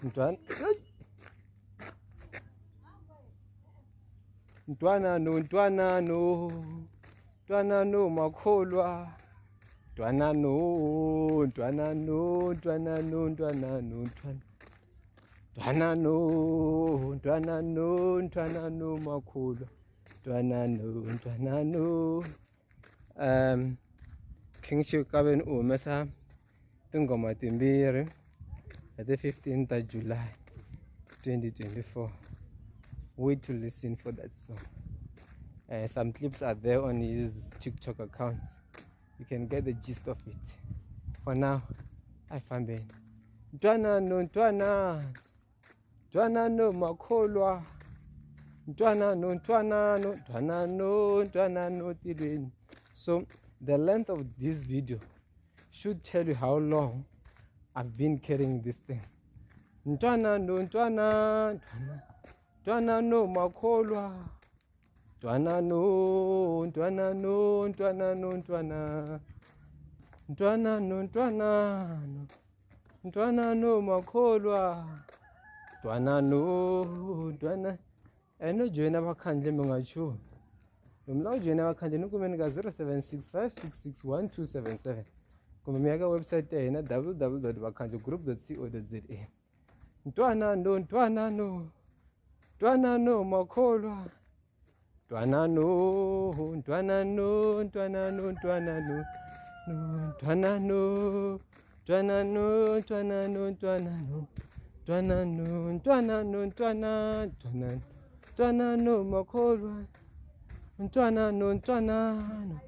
Ntwana, ntwanano makholwa, ntwanano makholwa, ntwanano. King Chikaben umesa tingoma timbiri at the 15th of July 2024. Wait to listen for that song. Some clips are there on his TikTok accounts. You can get the gist of it. For now, I found it. Ntwanano makholwa, ntwanano tilweni. So the length of this video should tell you how long I've been carrying this thing. Ntwanano makholwa, ntwanano makholwa, ntwanano. Joina vakhandle mingachu. Lumla joina vakhandle nikumeni ka 0765661277. Kumbe mi ya ka website ya hina www.vakhandlegroup.co.za. Ntwanano makholwa, ntwanano makholwa, ntwanano.